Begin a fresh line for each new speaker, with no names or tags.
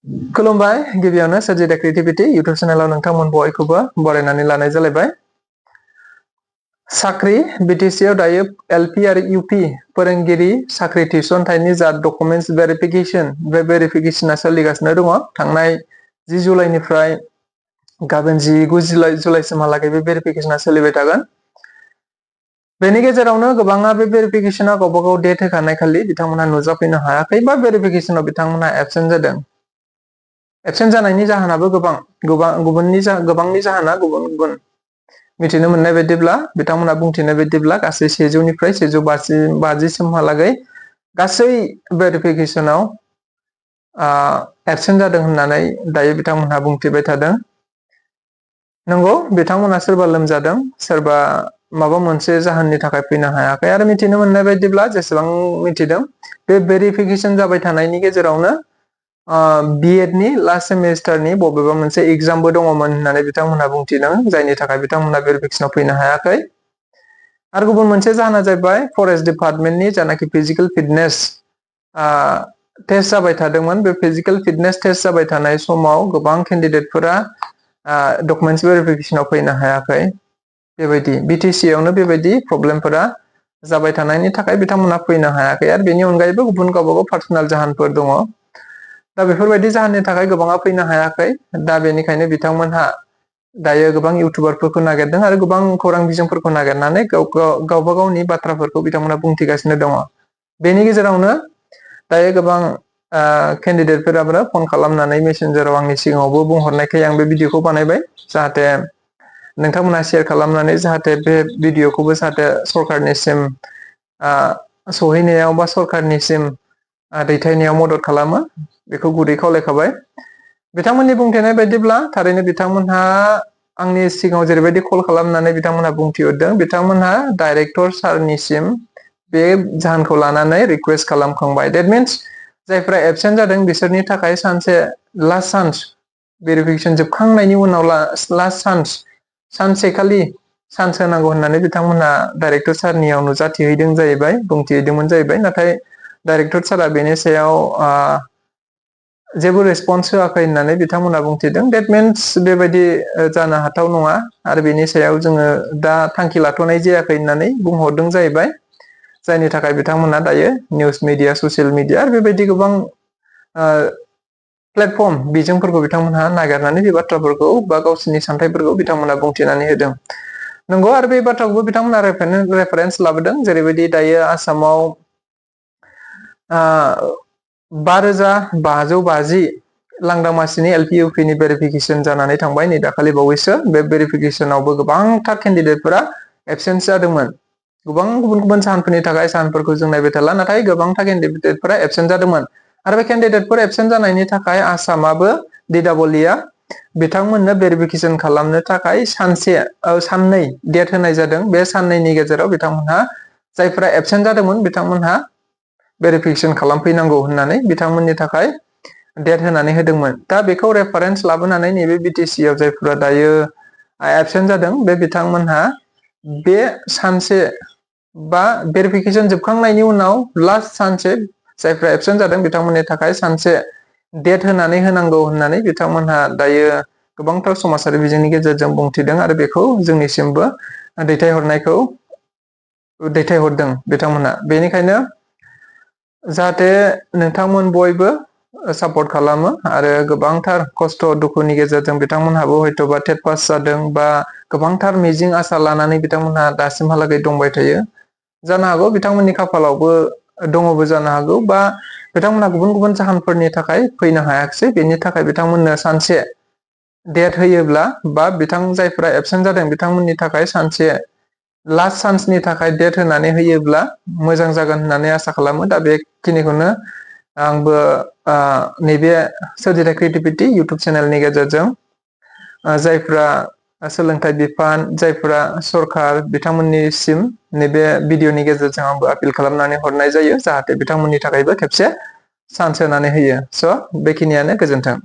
खुलुमबाय गिबियावनो सोरजिदा creativity YouTube चेनेलाव नोंथांमोन बयखौबो बरायनानै लानाय जालायबाय। साख्रि बीटीसी आव दायो एलपी आरो यूपी फोरोंगिरि साख्रि थिसनथायनि जा डकुमेन्ट्स वेरिफिकेशन बे वेरिफिकेशना सोलिगासिनो दङ। थांनाय 10 जुलाइनिफ्राय गाबोन 19 जुलाइसिमहालागै बे वेरिफिकेशना सोलिबाय थागोन। बेनि गेजेरावनो गोबाङा बे वेरिफिकेशना गावबा गाव डेट होखानाय खालि बिथांमोनहा नुजाफैनो हायाखै बा वेरिफिकेशनाव बिथांमोनहा एबसेन्ट जादों। एबसेन्ट जानायनि जाहोनाबो गोबांनि जाहोना गुबुन मिथिनो मोननाय बायदिब्ला बिथांमोनहा बुंथिनाय बायदिब्ला गासै 100 निफ्राय 150 सिमहालागै गासै वेरिफिकेशनाव एबसेन्ट जादों होननानै दायो बिथांमोनहा बुंथिबाय थादों। नंगौ बिथांमोनहा सोरबा लोमजादों सोरबा माबा मोनसे जाहोननि थाखाय फैनो हायाखै आरो मिथिनो मोननाय बायदिब्ला जेसेबां मिथिदों बे वेरिफिकेशन जाबाय थानायनि गेजेरावनो बीएड नि लास्ट सेमिस्टारनि बबेबा मोनसे एग्जामबो दङमोन होननानै बिथांमोनहा बुंथिदों जायनि थाखाय बिथांमोनहा वेरिफिकेशनाव फैनो हायाखै। आरो गुबुन मोनसे जाहोना जाबाय फरेस्ट डिपार्टमेन्टनि जानाखि फिजिकल फिटनेस टेस्ट जाबाय थादोंमोन। बे फिजिकल फिटनेस टेस्ट जाबाय थानाय समाव गोबां केन्डिडेटफोरा डकुमेन्ट्स वेरिफिकेशनाव फैनो हायाखै। बेबायदि बीटीसी आवनो बेबायदि प्रब्लेमफोरा जाबाय थानायनि थाखाय बिथांमोनहा फैनो हायाखै आरो बेनि अनगायैबो गुबुन गावबागाव पार्सनेल जाहोनफोर दङ। दा बेफोरबायदि जाहोननि थाखाय गोबाङा फैनो हायाखै। दा बेनिखायनो बिथांमोनहा दायो गोबां इउटुबारफोरखौ नागिरदों आरो गोबां खौरां बिजोंफोरखौ नागिरनानै गावबा गावनि बाथ्राफोरखौ बिथांमोनहा बुंथिगासिनो दङ। बेनि गेजेरावनो दायो गोबां केन्डिडेटफोराबो फन खालामनानै मेसेन्जाराव आंनि सिगाङावबो बुंहरनायखाय आं बे भिडिअखौ बानायबाय जाहाथे नोंथांमोनहा शेयार खालामनानै जाहाथे बे भिडिअखौबो जाहाथे सरकारनिसिम सहैनायाव बा सरकारनिसिम दैथायनायाव मदद खालामो बेखौ गुरै खावलायखाबाय। बिथांमोननि बुंथिनाय बायदिब्ला थारैनो बिथांमोनहा आंनि सिगाङाव जेरैबायदि कल खालामनानै बिथांमोनहा बुंथिहरदों बिथांमोनहा डाइरेक्टर सारनिसिम बे जाहोनखौ लानानै रिक्वेस्ट खालामखांबाय। डेट मिन्स जायफ्रा एबसेन्ट जादों बिसोरनि थाखाय सानसे लास्ट चान्स भेरिफिकेशन जोबखांनायनि उनाव लास्ट सानसेखालि चान्स होनांगौ होननानै बिथांमोनहा डाइरेक्टर सारनियाव नुजाथिहैदों जाहैबाय बुंथिहैदोंमोन जाहैबाय। नाथाय डाइरेक्टर सारा बेनि सायाव जेबो रेसपन्स होआखै होननानै बिथांमोनहा बुंथिदों। डेट मिन्स बेबायदि जानो हाथाव नङा आरो बेनि सायाव जोङो दा थांखि लाथ'नाय जायाखै होननानै बुंहरदों जाहैबाय। जायनि थाखाय बिथांमोनहा दायो निउस मिडिया ससियेल मिडिया आरो बेबायदि गोबां प्लेटफर्म बिजोंफोरखौ बिथांमोनहा नागिरनानै बे बाथ्राफोरखौ बा गावसोरनि सानथाइफोरखौ बिथांमोनहा बुंथिनानै होदों। नंगौ आरो बे बाथ्राखौबो बिथांमोना रेफारेन्स लाबोदों जेरैबायदि दायो आसामाव 5,550 लांदां मासिनि एलपि इउपिनि भेरिफिकेशन जानानै थांबाय नै दाखालि बावैसो। बे भेरिफिकेशनावबो गोबांथार केन्डिडेटफोरा एबसेन्ट जादोंमोन। गोबां गुबुन जाहोनफोरनि थाखाय जाहोनफोरखौ जों नायबाय थाला नाथाय गोबांथार केन्डिडेटफोरा एबसेन्ट जादोंमोन आरो बे केन्डिडेटफोर एबसेन्ट जानायनि थाखाय आसामाबो DWEआ बिथांमोननो भेरिफिकेशन खालामनो थाखाय साननै डेट होनाय जादों। बे साननैनि गेजेराव बिथांमोनहा जायफोरा एबसेन्ट जादोंमोन बिथांमोनहा भेरिफिकेशन खालामफैनांगौ होननानै बिथांमोननि थाखाय डेट होनानै होदोंमोन। दा बेखौ रेफारेन्स लाबोनानै नैबे बीटीसी आव जायफोरा दायो एबसेन्ट जादों बे बिथांमोनहा बे सानसे बा भेरिफिकेशन जोबखांनायनि उनाव लास्ट सानसे जायफ्रा एबसेन्ट जादों बिथांमोननि थाखाय सानसे डेट होनानै होनांगौ होननानै बिथांमोनहा दायो गोबांथार समाजारि बिजोंनि गेजेरजों बुंथिदों आरो बेखौ जोंनिसिमबो दैथायहरदों बिथांमोनहा। बेनिखायनो जाहाथे नोंथांमोन बयबो सापर्ट खालामो आरो गोबांथार खस्थ' दुखुनि गेजेरजों बिथांमोनहाबो हयत'बा टेट पास जादों बा गोबांथार मिजिं आसा लानानै बिथांमोनहा दासिमहालागै दंबाय थायो। जानो हागौ बिथांमोननि खाफालावबो दङबो जानो हागौ बा बिथांमोनहा गुबुन जाहोनफोरनि थाखाय फैनो हायाखिसै। बेनि थाखाय बिथांमोननो सानसे डेट होयोब्ला बा जायफोरा एबसेन्ट जादों बिथांमोननि थाखाय सानसे लास्ट चान्सनि थाखाय डेट होनानै होयोब्ला मोजां जागोन होननानै आसा खालामो। दा बेखिनिखौनो आंबो नैबे सोरजिथा क्रिएटिभिटी इउटुब चेनेलनि गेजेरजों जायफ्रा सोलोंथाइ बिफान जायफ्रा सरकार बिथांमोननिसिम नैबे भिडिअनि गेजेरजों आंबो आपिल खालामनानै हरनाय जायो जाहाथे बिथांमोननि थाखायबो खेबसे चान्स होनानै होयो। स' बेखिनियानो गोजोन्थों।